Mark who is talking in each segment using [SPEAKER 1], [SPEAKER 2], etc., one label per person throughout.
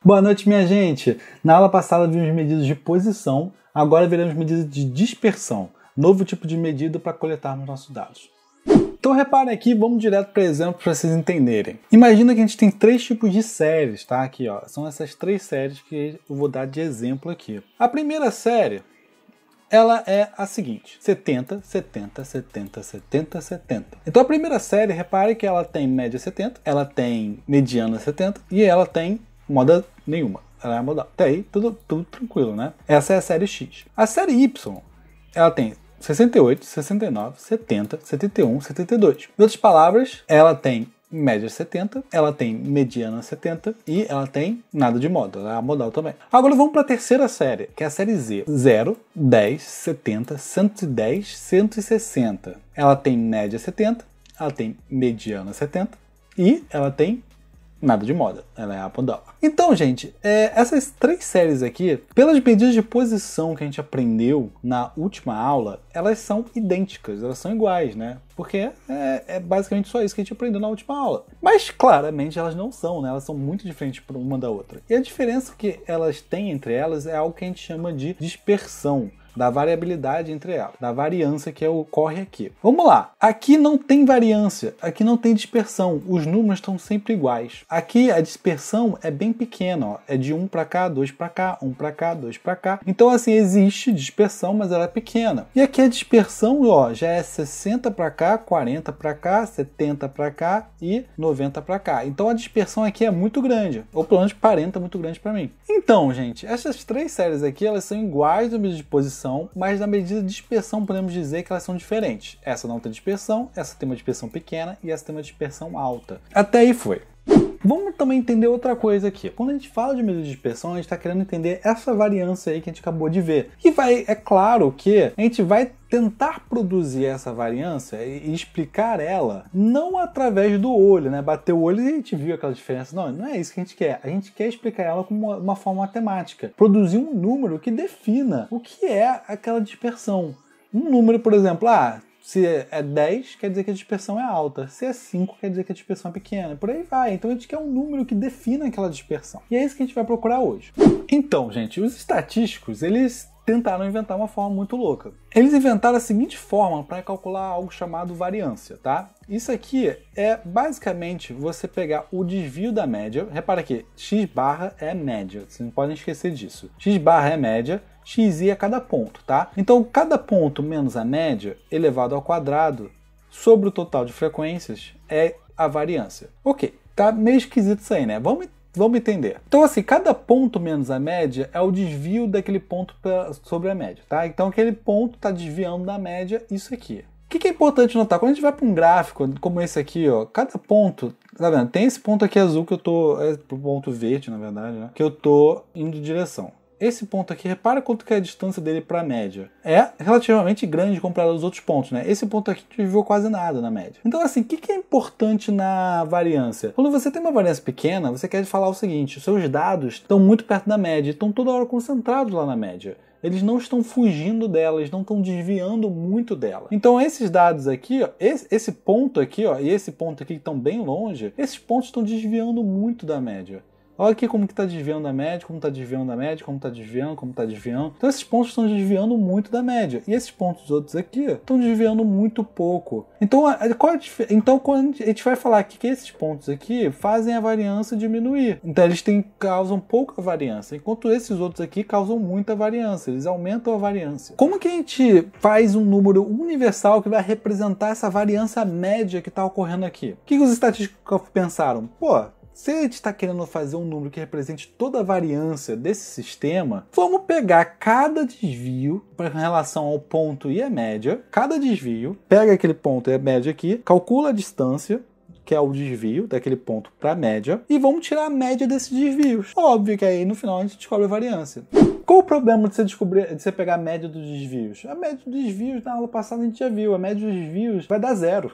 [SPEAKER 1] Boa noite, minha gente! Na aula passada vimos medidas de posição, agora veremos medidas de dispersão, novo tipo de medida para coletarmos nossos dados. Então reparem aqui, vamos direto para exemplo para vocês entenderem. Imagina que a gente tem três tipos de séries, tá? Aqui, ó, são essas três séries que eu vou dar de exemplo aqui. A primeira série, ela é a seguinte: 70, 70, 70, 70, 70. Então a primeira série, repare que ela tem média 70, ela tem mediana 70 e ela tem moda nenhuma. Ela é modal. Até aí, tudo tranquilo, né? Essa é a série X. A série Y, ela tem 68, 69, 70, 71, 72. Em outras palavras, ela tem média 70, ela tem mediana 70 e ela tem nada de moda, ela é a modal também. Agora vamos para a terceira série, que é a série Z. 0, 10, 70, 110, 160. Ela tem média 70, ela tem mediana 70 e ela tem nada de moda, ela é a modal. Então, gente, essas três séries aqui, pelas medidas de posição que a gente aprendeu na última aula, elas são idênticas, elas são iguais, né? Porque é basicamente só isso que a gente aprendeu na última aula. Mas, claramente, elas não são, né? Elas são muito diferentes uma da outra. E a diferença que elas têm entre elas é algo que a gente chama de dispersão, da variabilidade entre elas, da variância que ocorre aqui. Vamos lá. Aqui não tem variância, aqui não tem dispersão, os números estão sempre iguais. Aqui a dispersão é bem pequena, ó. É de 1 para cá, 2 para cá, 1 para cá, 2 para cá. Então assim, existe dispersão, mas ela é pequena. E aqui a dispersão, ó, já é 60 para cá, 40 para cá, 70 para cá e 90 para cá. Então a dispersão aqui é muito grande, ou pelo menos parenta muito grande para mim. Então, gente, essas três séries aqui, elas são iguais na medida de posição, mas na medida de dispersão podemos dizer que elas são diferentes. Essa não tem dispersão, essa tem uma dispersão pequena e essa tem uma dispersão alta. Até aí foi. Vamos também entender outra coisa aqui. Quando a gente fala de medida de dispersão, a gente está querendo entender essa variância aí que a gente acabou de ver. E é claro que a gente vai tentar produzir essa variância e explicar ela não através do olho, né? Bater o olho e a gente viu aquela diferença. Não é isso que a gente quer. A gente quer explicar ela como uma forma matemática. Produzir um número que defina o que é aquela dispersão. Um número, por exemplo, se é 10, quer dizer que a dispersão é alta. Se é 5, quer dizer que a dispersão é pequena. Por aí vai. Então a gente quer um número que defina aquela dispersão. E é isso que a gente vai procurar hoje. Então, gente, os estatísticos, eles tentaram inventar uma forma muito louca. Eles inventaram a seguinte forma para calcular algo chamado variância, tá? Isso aqui é basicamente você pegar o desvio da média. Repara aqui, x barra é média. Vocês não podem esquecer disso. X barra é média. Xi é cada ponto, tá? Então, cada ponto menos a média elevado ao quadrado sobre o total de frequências é a variância. Ok, tá meio esquisito isso aí, né? Vamos entender. Então, assim, cada ponto menos a média é o desvio daquele ponto sobre a média, tá? Então, aquele ponto está desviando da média isso aqui. O que é importante notar? Quando a gente vai para um gráfico como esse aqui, ó, cada ponto, tá vendo? Tem esse ponto aqui azul que eu tô, é o ponto verde, na verdade, né? Que eu tô indo em direção. Esse ponto aqui, repara quanto que é a distância dele para a média. É relativamente grande comparado aos outros pontos, né? Esse ponto aqui não desviou quase nada na média. Então, assim, o que é importante na variância? Quando você tem uma variância pequena, você quer falar o seguinte: os seus dados estão muito perto da média, estão toda hora concentrados lá na média. Eles não estão fugindo dela, eles não estão desviando muito dela. Então esses dados aqui, ó, esse ponto aqui, ó, e esse ponto aqui que estão bem longe, esses pontos estão desviando muito da média. Olha aqui como que está desviando da média, como está desviando da média, como está desviando, como está desviando. Então esses pontos estão desviando muito da média. E esses pontos outros aqui estão desviando muito pouco. Então, quando a gente vai falar aqui que esses pontos aqui fazem a variância diminuir. Então eles causam pouca variância, enquanto esses outros aqui causam muita variância. Eles aumentam a variância. Como que a gente faz um número universal que vai representar essa variância média que está ocorrendo aqui? O que os estatísticos pensaram? Se a gente está querendo fazer um número que represente toda a variância desse sistema, vamos pegar cada desvio em relação ao ponto e a média. Cada desvio, pega aquele ponto e a média aqui, calcula a distância, que é o desvio daquele ponto para a média, e vamos tirar a média desses desvios. Óbvio que aí no final a gente descobre a variância. Qual o problema de você pegar a média dos desvios? A média dos desvios, na aula passada a gente já viu, a média dos desvios vai dar zero.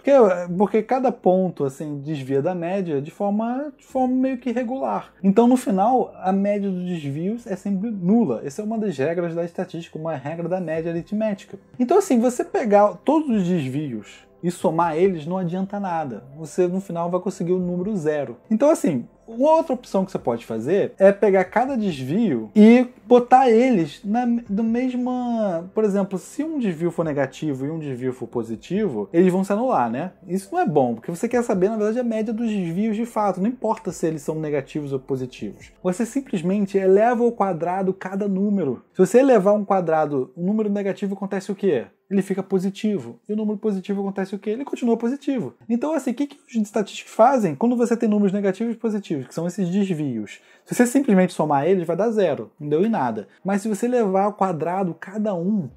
[SPEAKER 1] Porque cada ponto assim desvia da média de forma meio que regular. Então no final, a média dos desvios é sempre nula. Essa é uma das regras da estatística, uma regra da média aritmética. Então assim, você pegar todos os desvios e somar eles não adianta nada. Você no final vai conseguir o número zero. Então assim, Uma outra opção que você pode fazer é pegar cada desvio e botar eles do mesma... Por exemplo, se um desvio for negativo e um desvio for positivo, eles vão se anular, né? Isso não é bom, porque você quer saber, na verdade, a média dos desvios de fato. Não importa se eles são negativos ou positivos. Você simplesmente eleva ao quadrado cada número. Se você elevar um quadrado, um número negativo, acontece o quê? Ele fica positivo. E o número positivo acontece o quê? Ele continua positivo. Então, assim, o que os estatísticos fazem quando você tem números negativos e positivos, que são esses desvios? Se você simplesmente somar eles, vai dar zero. Não deu em nada. Mas se você levar ao quadrado cada um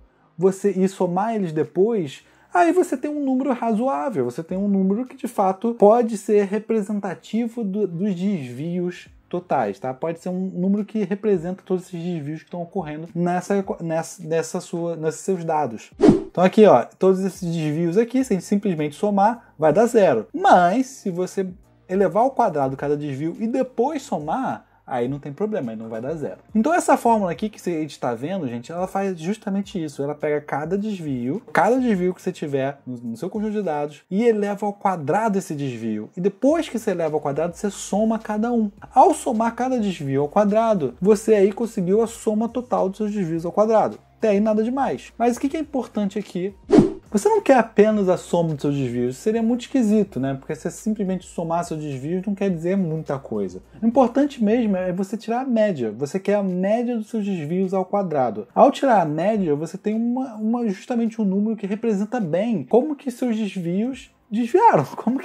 [SPEAKER 1] e somar eles depois, aí você tem um número razoável. Você tem um número que, de fato, pode ser representativo dos desvios totais, tá? Pode ser um número que representa todos esses desvios que estão ocorrendo nesses seus dados. Então aqui, ó, todos esses desvios aqui, se a gente simplesmente somar, vai dar zero. Mas, se você elevar ao quadrado cada desvio e depois somar, aí não tem problema, aí não vai dar zero. Então essa fórmula aqui que a gente está vendo, gente, ela faz justamente isso. Ela pega cada desvio que você tiver no seu conjunto de dados e eleva ao quadrado esse desvio. E depois que você eleva ao quadrado, você soma cada um. Ao somar cada desvio ao quadrado, você aí conseguiu a soma total dos seus desvios ao quadrado. Até aí nada demais. Mas o que é importante aqui? Você não quer apenas a soma dos seus desvios, seria muito esquisito, né? Porque você simplesmente somar seus desvios não quer dizer muita coisa. O importante mesmo é você tirar a média. Você quer a média dos seus desvios ao quadrado. Ao tirar a média, você tem justamente um número que representa bem como que seus desvios desviaram, como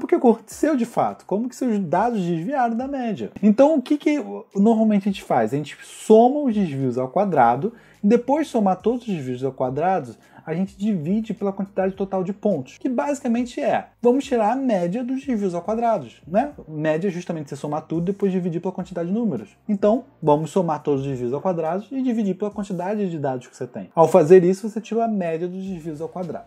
[SPEAKER 1] que aconteceu de fato, como que seus dados desviaram da média. Então o que normalmente a gente faz? A gente soma os desvios ao quadrado e depois de somar todos os desvios ao quadrado, a gente divide pela quantidade total de pontos, que basicamente vamos tirar a média dos desvios ao quadrado, né? Média é justamente você somar tudo e depois dividir pela quantidade de números. Então, vamos somar todos os desvios ao quadrado e dividir pela quantidade de dados que você tem. Ao fazer isso, você tira a média dos desvios ao quadrado.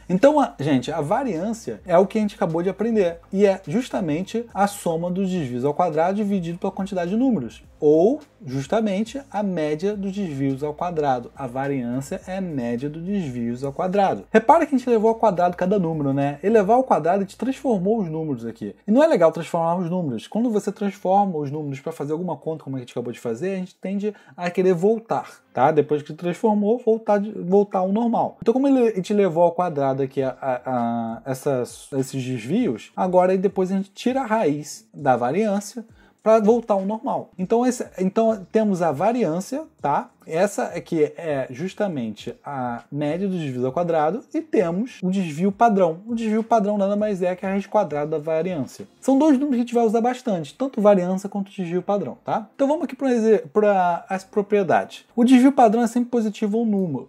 [SPEAKER 1] Então, gente, a variância é o que a gente acabou de aprender, e é justamente a soma dos desvios ao quadrado dividido pela quantidade de números, ou justamente a média dos desvios ao quadrado. A variância é a média dos desvios ao quadrado. Repara que a gente levou ao quadrado cada número, né? Elevar ao quadrado, a gente transformou os números aqui. E não é legal transformar os números. Quando você transforma os números para fazer alguma conta, como a gente acabou de fazer, a gente tende a querer voltar, tá? Depois que transformou, voltar ao normal. Então, como a gente levou ao quadrado aqui esses desvios, agora depois a gente tira a raiz da variância para voltar ao normal. Então temos a variância, tá? Essa aqui é justamente a média dos desvios ao quadrado, e temos o desvio padrão. O desvio padrão nada mais é que a raiz quadrada da variância. São dois números que a gente vai usar bastante, tanto variância quanto desvio padrão, tá? Então vamos aqui para as propriedades. O desvio padrão é sempre positivo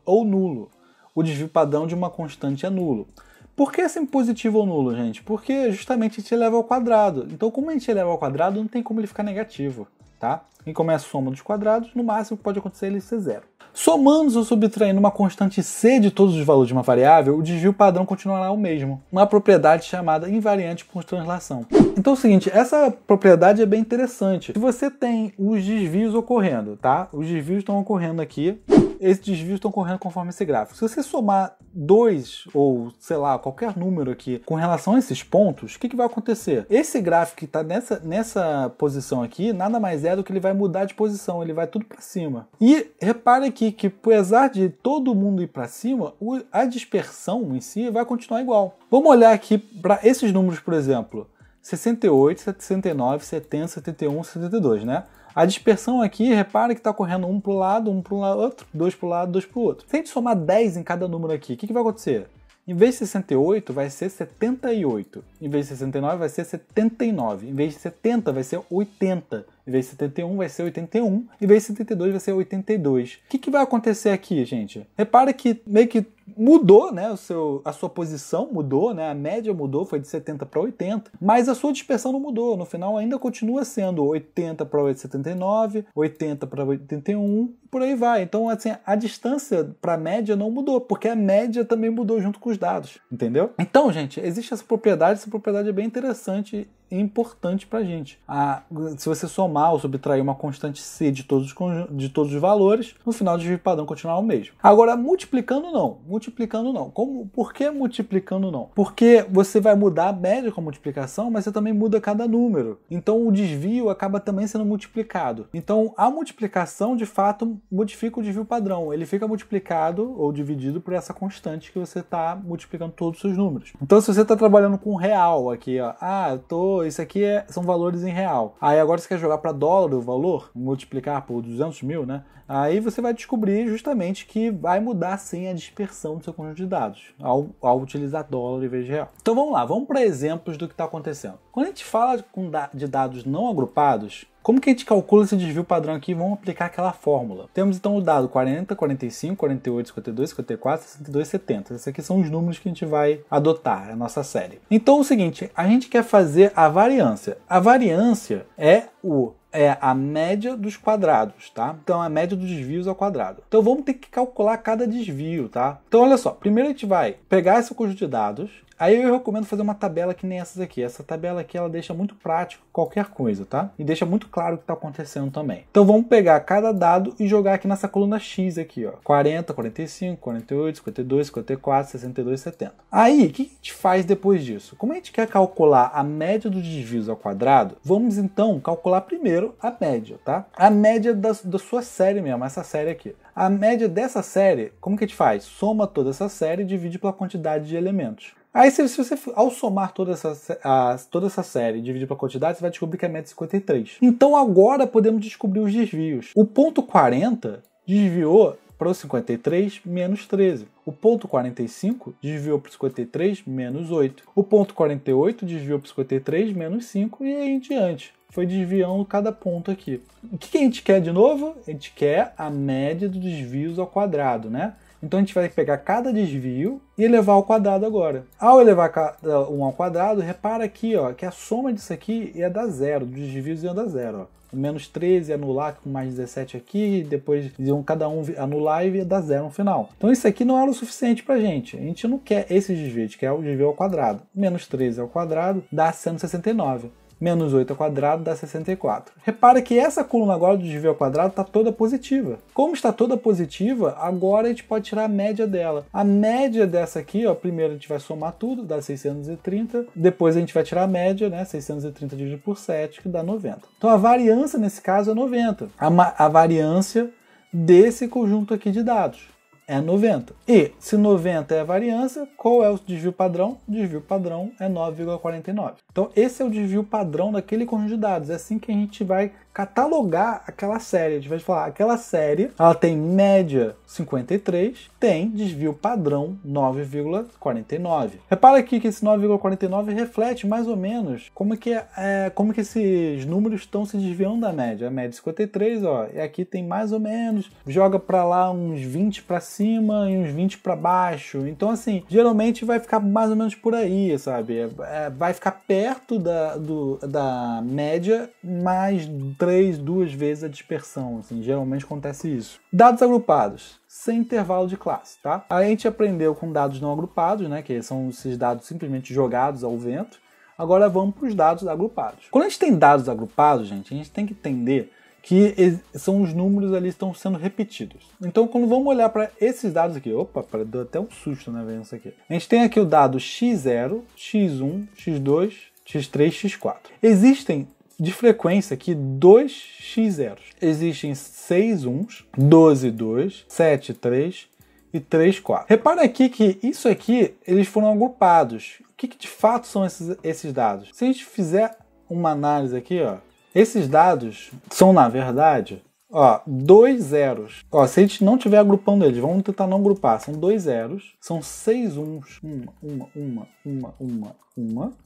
[SPEAKER 1] ou nulo. O desvio padrão de uma constante é nulo. Por que é sempre positivo ou nulo, gente? Porque justamente a gente eleva ao quadrado. Então, como a gente eleva ao quadrado, não tem como ele ficar negativo, tá? E como é a soma dos quadrados, no máximo que pode acontecer é ele ser zero. Somando ou subtraindo uma constante C de todos os valores de uma variável, o desvio padrão continuará o mesmo. Uma propriedade chamada invariante por translação. Então é o seguinte, essa propriedade é bem interessante. Se você tem os desvios ocorrendo, tá? Os desvios estão ocorrendo aqui. Esses desvios estão correndo conforme esse gráfico. Se você somar 2 ou, sei lá, qualquer número aqui com relação a esses pontos, o que vai acontecer? Esse gráfico que está nessa posição aqui, nada mais é do que ele vai mudar de posição, ele vai tudo para cima. E repare aqui que, apesar de todo mundo ir para cima, a dispersão em si vai continuar igual. Vamos olhar aqui para esses números, por exemplo, 68, 69, 70, 71, 72, né? A dispersão aqui, repara que está correndo um para o lado, um para o outro, dois para o lado, dois para o outro. Se a gente somar 10 em cada número aqui, o que vai acontecer? Em vez de 68, vai ser 78. Em vez de 69, vai ser 79. Em vez de 70, vai ser 80. Em vez de 71, vai ser 81. Em vez de 72, vai ser 82. O que vai acontecer aqui, gente? Repara que meio que mudou, né? A sua posição mudou, né? A média mudou, foi de 70 para 80, mas a sua dispersão não mudou. No final ainda continua sendo 80 para 79, 80 para 81, e por aí vai. Então, assim, a distância para a média não mudou, porque a média também mudou junto com os dados, entendeu? Então, gente, existe essa propriedade é bem interessante e importante pra gente. Se você somar ou subtrair uma constante C de todos os valores, no final o desvio padrão continuará o mesmo. Agora, multiplicando não. multiplicando não. Por que multiplicando não? Porque você vai mudar a média com a multiplicação, mas você também muda cada número. Então o desvio acaba também sendo multiplicado. Então a multiplicação, de fato, modifica o desvio padrão. Ele fica multiplicado ou dividido por essa constante que você está multiplicando todos os seus números. Então se você está trabalhando com real aqui, ó, isso aqui são valores em real. Aí agora você quer jogar para dólar o valor, multiplicar por 200 mil, né? Aí você vai descobrir justamente que vai mudar sim a dispersão do seu conjunto de dados ao utilizar dólar em vez de real. Então vamos lá, vamos para exemplos do que está acontecendo. Quando a gente fala de dados não agrupados, como que a gente calcula esse desvio padrão aqui? Vamos aplicar aquela fórmula. Temos então o dado 40, 45, 48, 52, 54, 62, 70. Esses aqui são os números que a gente vai adotar, é a nossa série. Então é o seguinte, a gente quer fazer a variância. A variância é a média dos quadrados, tá? Então a média dos desvios ao quadrado. Então vamos ter que calcular cada desvio, tá? Então olha só, primeiro a gente vai pegar esse conjunto de dados, aí eu recomendo fazer uma tabela que nem essas aqui. Essa tabela aqui ela deixa muito prático qualquer coisa, tá? E deixa muito claro o que está acontecendo também. Então vamos pegar cada dado e jogar aqui nessa coluna X aqui, ó. 40, 45, 48, 52, 54, 62, 70. Aí, o que a gente faz depois disso? Como a gente quer calcular a média dos desvios ao quadrado, vamos então calcular primeiro a média, tá? A média da sua série mesmo, essa série aqui. A média dessa série, como que a gente faz? Soma toda essa série e divide pela quantidade de elementos. Aí, se você, ao somar toda essa série e dividir pela quantidade, você vai descobrir que é média 53. Então, agora podemos descobrir os desvios. O ponto 40 desviou para o 53 menos 13. O ponto 45 desviou para o 53 menos 8. O ponto 48 desviou para o 53 menos 5 e aí em diante. Foi desviando cada ponto aqui. O que a gente quer de novo? A gente quer a média dos desvios ao quadrado, né? Então a gente vai pegar cada desvio e elevar ao quadrado agora. Ao elevar um ao quadrado, repara aqui, ó, que a soma disso aqui ia dar zero, dos desvios ia dar zero. Ó. O menos 13 ia anular com mais 17 aqui, depois iam cada um anular e ia dar zero no final. Então isso aqui não era o suficiente pra gente. A gente não quer esse desvio, a gente quer o desvio ao quadrado. Menos 13 ao quadrado dá 169. Menos 8 ao quadrado dá 64. Repara que essa coluna agora do desvio ao quadrado está toda positiva. Como está toda positiva, agora a gente pode tirar a média dela. A média dessa aqui, ó, primeiro a gente vai somar tudo, dá 630. Depois a gente vai tirar a média, né, 630 dividido por 7, que dá 90. Então a variância nesse caso é 90. A variância desse conjunto aqui de dados é 90. E se 90 é a variância, qual é o desvio padrão? O desvio padrão é 9,49. Então esse é o desvio padrão daquele conjunto de dados. É assim que a gente vai catalogar aquela série. A gente vai falar, aquela série, ela tem média 53, tem desvio padrão 9,49. Repara aqui que esse 9,49 reflete mais ou menos como que esses números estão se desviando da média. A média 53, ó, e aqui tem mais ou menos, joga para lá uns 20 para cima e uns 20 para baixo. Então assim, geralmente vai ficar mais ou menos por aí, sabe? Vai ficar perto da média, mais 2 vezes a dispersão, assim, geralmente acontece isso. Dados agrupados, sem intervalo de classe, tá? A gente aprendeu com dados não agrupados, né, que são esses dados simplesmente jogados ao vento. Agora vamos para os dados agrupados. Quando a gente tem dados agrupados, gente, a gente tem que entender que são os números ali que estão sendo repetidos. Então, quando vamos olhar para esses dados aqui, opa, deu até um susto, né, vendo isso aqui. A gente tem aqui o dado x0, x1, x2, x3, x4. Existem de frequência aqui 2 x0. Existem 6 1s, 12 2, 7 3 e 3 4. Repara aqui que isso aqui, eles foram agrupados. O que de fato são esses dados? Se a gente fizer uma análise aqui, ó, esses dados são, na verdade, ó, 2 zeros. Ó, se a gente não estiver agrupando eles, vamos tentar não agrupar. São 2 zeros, são 6 uns, uma.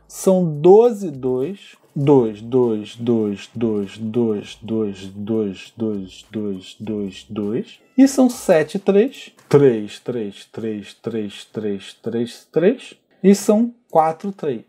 [SPEAKER 1] São 12 2, 2, 2, 2, 2, 2, 2, 2, 2, 2, 2, 2. E são 7 3, 3, 3, 3, 3, 3, 3, 3. E são 4 3.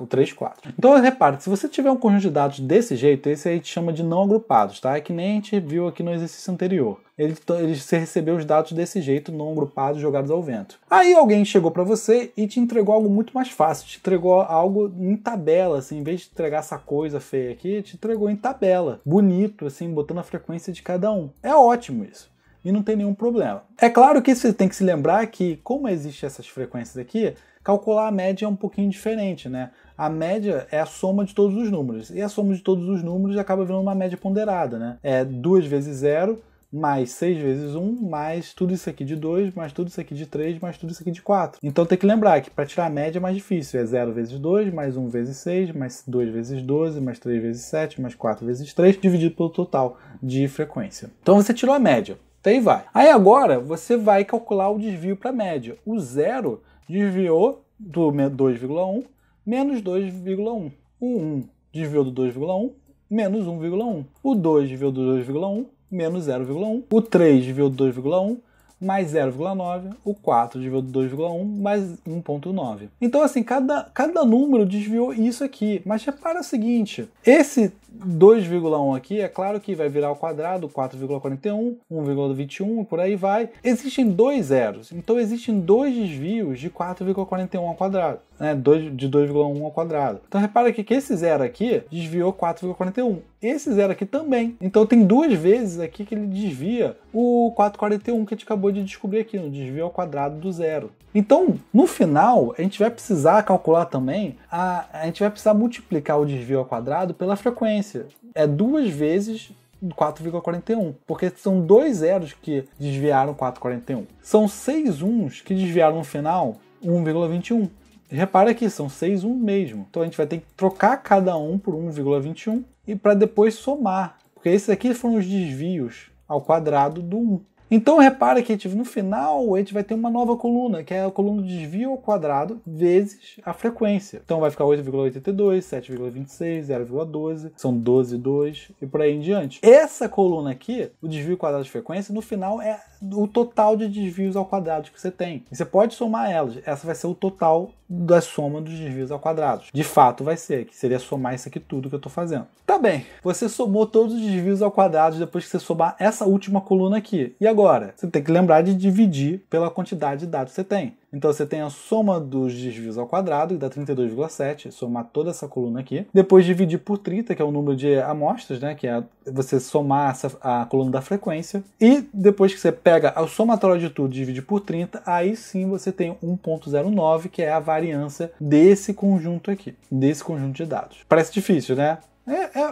[SPEAKER 1] 3, 4. Então, repare, se você tiver um conjunto de dados desse jeito, esse aí a gente chama de não agrupados, tá? É que nem a gente viu aqui no exercício anterior. Você recebeu os dados desse jeito, não agrupados, jogados ao vento. Aí alguém chegou para você e te entregou algo muito mais fácil, te entregou algo em tabela, assim, em vez de entregar essa coisa feia aqui, te entregou em tabela, bonito, assim, botando a frequência de cada um. É ótimo isso. e não tem nenhum problema. É claro que você tem que se lembrar que, como existem essas frequências aqui, calcular a média é um pouquinho diferente, né? A média é a soma de todos os números, e a soma de todos os números acaba virando uma média ponderada, né? É 2 vezes 0, mais 6 vezes 1, mais tudo isso aqui de 2, mais tudo isso aqui de 3, mais tudo isso aqui de 4. Então tem que lembrar que para tirar a média é mais difícil. É 0 vezes 2, mais 1 vezes 6, mais 2 vezes 12, mais 3 vezes 7, mais 4 vezes 3, dividido pelo total de frequência. Então você tirou a média. Daí vai. Aí agora você vai calcular o desvio para a média. O 0 desviou do 2,1 menos 2,1. O 1 desviou do 2,1 menos 1,1. O 2 desviou do 2,1 menos 0,1, o 3 desviou do 2,1 mais 0,9, o 4 desviou do 2,1 mais 1,9. Então assim, cada número desviou isso aqui, mas repara o seguinte, esse 2,1 aqui, é claro que vai virar ao quadrado, 4,41, 1,21 e por aí vai. Existem dois zeros, então existem dois desvios de 4,41 ao quadrado, né? De 2,1 ao quadrado. Então repara que esse zero aqui desviou 4,41. Esse zero aqui também. Então tem duas vezes aqui que ele desvia o 4,41 que a gente acabou de descobrir aqui, no desvio ao quadrado do zero. Então, no final, a gente vai precisar calcular também, a gente vai precisar multiplicar o desvio ao quadrado pela frequência. É 2 vezes 4,41, porque são dois zeros que desviaram 4,41. São 6 uns que desviaram no final 1,21. Repara que são 6 uns mesmo. Então a gente vai ter que trocar cada um por 1,21 e para depois somar, porque esses aqui foram os desvios ao quadrado do 1. Então repara que no final a gente vai ter uma nova coluna, que é a coluna do desvio ao quadrado vezes a frequência. Então vai ficar 8,82, 7,26, 0,12, são 12,2 e por aí em diante. Essa coluna aqui, o desvio ao quadrado de frequência, no final é o total de desvios ao quadrado que você tem. E você pode somar elas. Essa vai ser o total da soma dos desvios ao quadrado. De fato vai ser, que seria somar isso aqui tudo que eu estou fazendo. Tá bem, você somou todos os desvios ao quadrado depois que você somar essa última coluna aqui. E agora? Você tem que lembrar de dividir pela quantidade de dados que você tem. Então você tem a soma dos desvios ao quadrado, que dá 32,7, somar toda essa coluna aqui. Depois dividir por 30, que é o número de amostras, né? Que é você somar a coluna da frequência. E depois que você pega a somatória de tudo e divide por 30, aí sim você tem 1,09, que é a variância desse conjunto aqui, desse conjunto de dados. Parece difícil, né?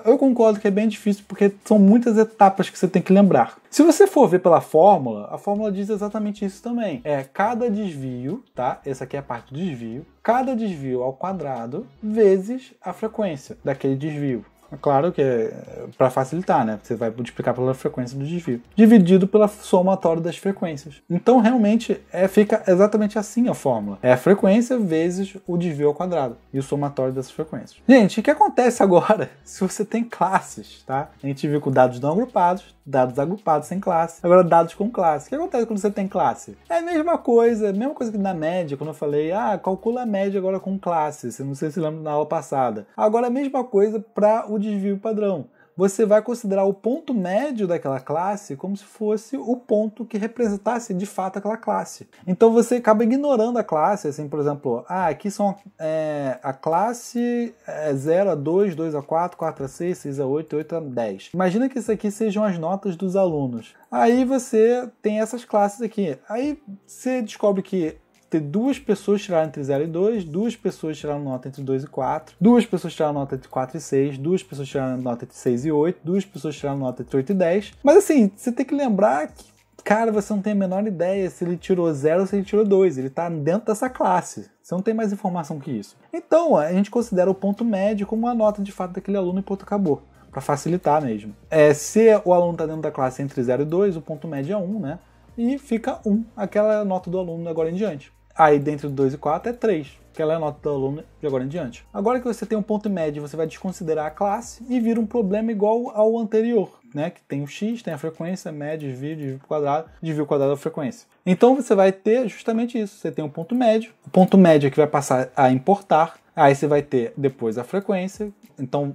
[SPEAKER 1] Eu concordo que é bem difícil porque são muitas etapas que você tem que lembrar. Se você for ver pela fórmula, a fórmula diz exatamente isso também. É cada desvio, tá? Essa aqui é a parte do desvio. Cada desvio ao quadrado vezes a frequência daquele desvio. É claro que é para facilitar, né? Você vai multiplicar pela frequência do desvio. Dividido pela somatória das frequências. Então, realmente, fica exatamente assim a fórmula. É a frequência vezes o desvio ao quadrado. E o somatório dessas frequências. Gente, o que acontece agora se você tem classes, tá? A gente viu com dados não agrupados, dados agrupados sem classe. Agora, dados com classe. O que acontece quando você tem classe? É a mesma coisa que na média, quando eu falei, calcula a média agora com classe. Você não sei se lembra na aula passada. Agora, a mesma coisa para o desvio padrão. Você vai considerar o ponto médio daquela classe como se fosse o ponto que representasse de fato aquela classe. Então você acaba ignorando a classe, assim, por exemplo, aqui são a classe 0 a 2, 2 a 4, 4 a 6, 6 a 8, 8 a 10. Imagina que isso aqui sejam as notas dos alunos. Aí você tem essas classes aqui. Aí você descobre que ter duas pessoas tiraram entre 0 e 2, duas pessoas tiraram nota entre 2 e 4, duas pessoas tiraram nota entre 4 e 6, duas pessoas tiraram nota entre 6 e 8, duas pessoas tiraram nota entre 8 e 10. Mas assim, você tem que lembrar que, cara, você não tem a menor ideia se ele tirou 0 ou se ele tirou 2. Ele está dentro dessa classe. Você não tem mais informação que isso. Então, a gente considera o ponto médio como a nota de fato daquele aluno e ponto acabou. Para facilitar mesmo. Se o aluno está dentro da classe entre 0 e 2, o ponto médio é 1, né? E fica 1, aquela nota do aluno agora em diante. Aí, dentro do 2 e 4 é 3, que ela é a nota do aluno de agora em diante. Agora que você tem um ponto médio, você vai desconsiderar a classe e vira um problema igual ao anterior, né? Que tem o x, tem a frequência, média, desvio o quadrado da frequência. Então você vai ter justamente isso. Você tem um ponto médio, o ponto médio é que vai passar a importar. Aí você vai ter depois a frequência. Então,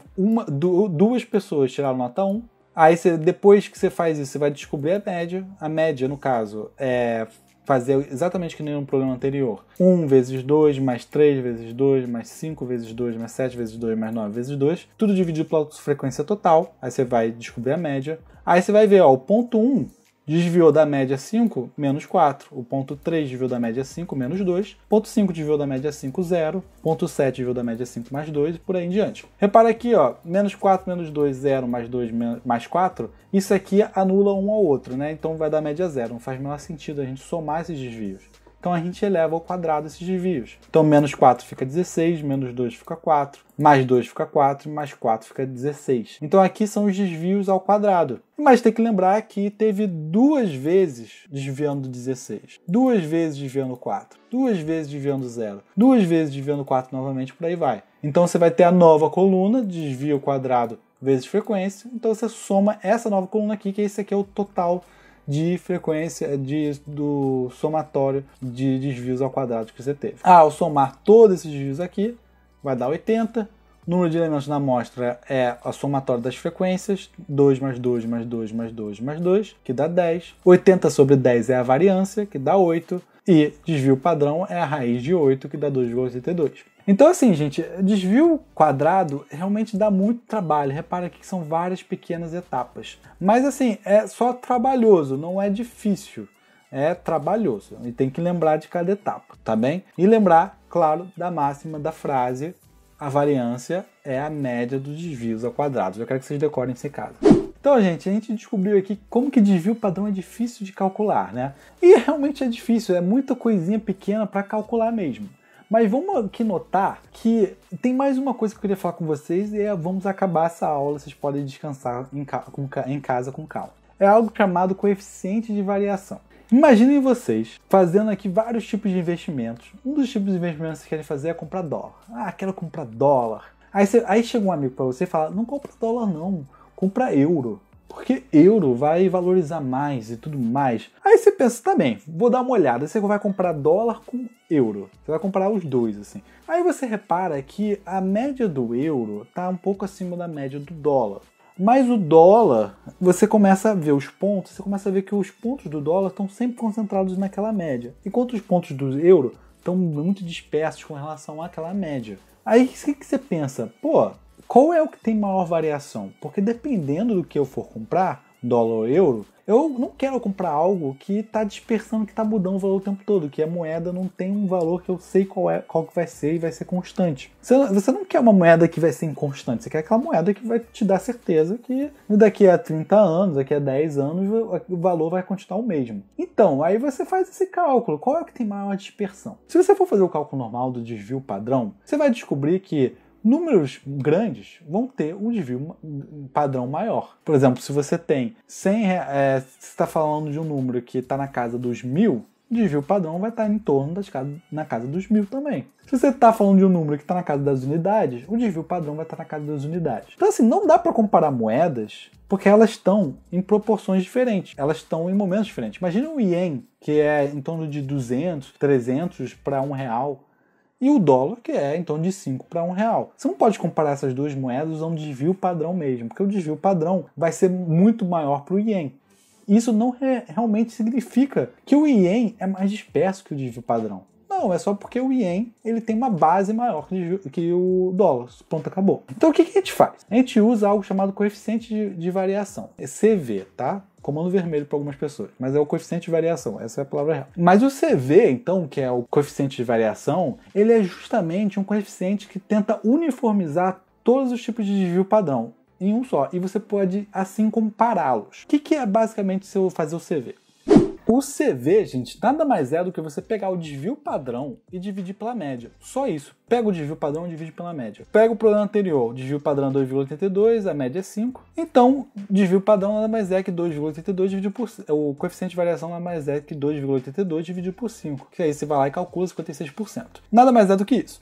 [SPEAKER 1] duas pessoas tiraram nota 1. Aí, depois que você faz isso, você vai descobrir a média. A média, no caso, é fazer exatamente que nem no problema anterior. 1 vezes 2, mais 3 vezes 2, mais 5 vezes 2, mais 7 vezes 2, mais 9 vezes 2. Tudo dividido pela frequência total. Aí você vai descobrir a média. Aí você vai ver, o ponto 1 desviou da média 5, menos 4. O ponto 3 desviou da média 5, menos 2. Ponto 5 desviou da média 5, 0. Ponto 7 desviou da média 5, mais 2, e por aí em diante. Repara aqui, ó, menos 4, menos 2, 0, mais 2, mais 4. Isso aqui anula um ao outro, né? Então vai dar média 0. Não faz o menor sentido a gente somar esses desvios. Então a gente eleva ao quadrado esses desvios. Então menos 4 fica 16, menos 2 fica 4, mais 2 fica 4, mais 4 fica 16. Então aqui são os desvios ao quadrado. Mas tem que lembrar que teve 2 vezes desviando 16, 2 vezes desviando 4, 2 vezes desviando 0, 2 vezes desviando 4 novamente, por aí vai. Então você vai ter a nova coluna, desvio ao quadrado vezes frequência. Então você soma essa nova coluna aqui, que esse aqui é o total de frequência do somatório de desvios ao quadrado que você teve. Ao somar todos esses desvios aqui, vai dar 80. O número de elementos na amostra é a somatória das frequências, 2 mais 2 mais 2 mais 2 mais 2, que dá 10. 80 sobre 10 é a variância, que dá 8. E desvio padrão é a raiz de 8, que dá 2,82. Então assim, gente, desvio quadrado realmente dá muito trabalho. Repara que são várias pequenas etapas. Mas assim, é só trabalhoso, não é difícil. É trabalhoso. E tem que lembrar de cada etapa, tá bem? E lembrar, claro, da máxima da frase: a variância é a média dos desvios ao quadrado. Eu quero que vocês decorem esse caso. Então, gente, a gente descobriu aqui como que desvio padrão é difícil de calcular, né? E realmente é difícil, é muita coisinha pequena para calcular mesmo. Mas vamos aqui notar que tem mais uma coisa que eu queria falar com vocês e vamos acabar essa aula, vocês podem descansar em casa com calma. É algo chamado coeficiente de variação. Imaginem vocês fazendo aqui vários tipos de investimentos. Um dos tipos de investimentos que vocês querem fazer é comprar dólar. Ah, quero comprar dólar. Aí chega um amigo para você e fala: não compra dólar não, compra euro. Porque euro vai valorizar mais e tudo mais. Aí você pensa, tá bem, vou dar uma olhada. Você vai comprar dólar com euro. Você vai comprar os dois, assim. Aí você repara que a média do euro tá um pouco acima da média do dólar. Mas o dólar, você começa a ver os pontos, você começa a ver que os pontos do dólar estão sempre concentrados naquela média. Enquanto os pontos do euro estão muito dispersos com relação àquela média. Aí o que você pensa? Pô, qual é o que tem maior variação? Porque dependendo do que eu for comprar, dólar ou euro, eu não quero comprar algo que está dispersando, que está mudando o valor o tempo todo, que a moeda não tem um valor que eu sei qual que vai ser e vai ser constante. Você não quer uma moeda que vai ser inconstante, você quer aquela moeda que vai te dar certeza que daqui a 30 anos, daqui a 10 anos, o valor vai continuar o mesmo. Então, aí você faz esse cálculo, qual é o que tem maior dispersão? Se você for fazer o cálculo normal do desvio padrão, você vai descobrir que números grandes vão ter um desvio padrão maior. Por exemplo, se você tem 100, você está falando de um número que está na casa dos 1000, o desvio padrão vai estar em torno na casa dos 1000 também. Se você está falando de um número que está na casa das unidades, o desvio padrão vai estar na casa das unidades. Então assim, não dá para comparar moedas porque elas estão em proporções diferentes. Elas estão em momentos diferentes. Imagina o ien, que é em torno de 200, 300 para R$1. E o dólar, que é em torno de 5 para R$1. Você não pode comparar essas duas moedas usando desvio padrão mesmo, porque o desvio padrão vai ser muito maior para o ien. Isso não realmente significa que o ien é mais disperso que o desvio padrão. Não, é só porque o ien ele tem uma base maior que o dólar. Pronto, acabou. Então o que a gente faz? A gente usa algo chamado coeficiente de variação. É CV, tá? Comando vermelho para algumas pessoas, mas é o coeficiente de variação, essa é a palavra real. Mas o CV, então, que é o coeficiente de variação, ele é justamente um coeficiente que tenta uniformizar todos os tipos de desvio padrão em um só, e você pode, assim, compará-los. O que é basicamente se eu fazer o CV? O CV, gente, nada mais é do que você pegar o desvio padrão e dividir pela média. Só isso. Pega o desvio padrão e divide pela média. Pega o problema anterior. O desvio padrão é 2,82, a média é 5. Então, desvio padrão nada mais é que 2,82 dividido por 5. O coeficiente de variação nada mais é que 2,82 dividido por 5. Que aí você vai lá e calcula 56%. Nada mais é do que isso.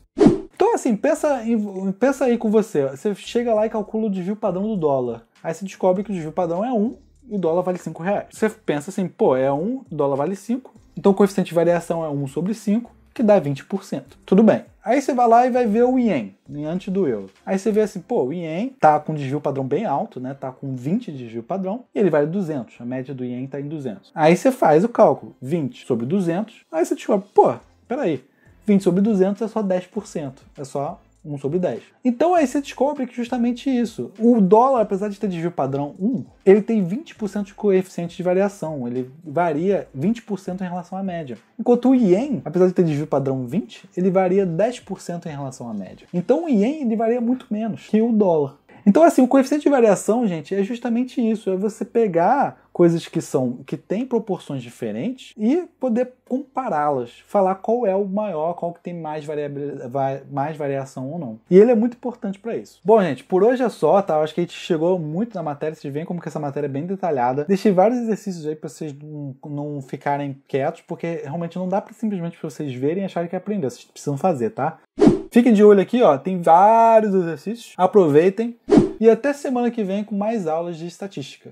[SPEAKER 1] Então, assim, pensa aí com você. Você chega lá e calcula o desvio padrão do dólar. Aí você descobre que o desvio padrão é 1. E o dólar vale R$5. Você pensa assim, pô, é 1, o dólar vale 5, então o coeficiente de variação é 1 sobre 5, que dá 20%. Tudo bem. Aí você vai lá e vai ver o ien, antes do euro. Aí você vê assim, pô, o ien tá com desvio padrão bem alto, né? Tá com 20 de desvio padrão, e ele vale 200. A média do ien tá em 200. Aí você faz o cálculo, 20 sobre 200, aí você descobre, pô, peraí, 20 sobre 200 é só 10%. É só 1 sobre 10. Então aí você descobre que justamente isso. O dólar, apesar de ter desvio padrão 1, ele tem 20% de coeficiente de variação. Ele varia 20% em relação à média. Enquanto o Ien, apesar de ter desvio padrão 20, ele varia 10% em relação à média. Então o Ien ele varia muito menos que o dólar. Então, assim, o coeficiente de variação, gente, é justamente isso. É você pegar coisas que têm proporções diferentes e poder compará-las. Falar qual é o maior, qual que tem mais variação ou não. E ele é muito importante para isso. Bom, gente, por hoje é só, tá? Eu acho que a gente chegou muito na matéria. Vocês veem como que essa matéria é bem detalhada. Deixei vários exercícios aí para vocês não ficarem quietos, porque realmente não dá para simplesmente pra vocês verem e acharem que aprender. Vocês precisam fazer, tá? Fiquem de olho aqui, ó. Tem vários exercícios. Aproveitem. E até semana que vem com mais aulas de estatística.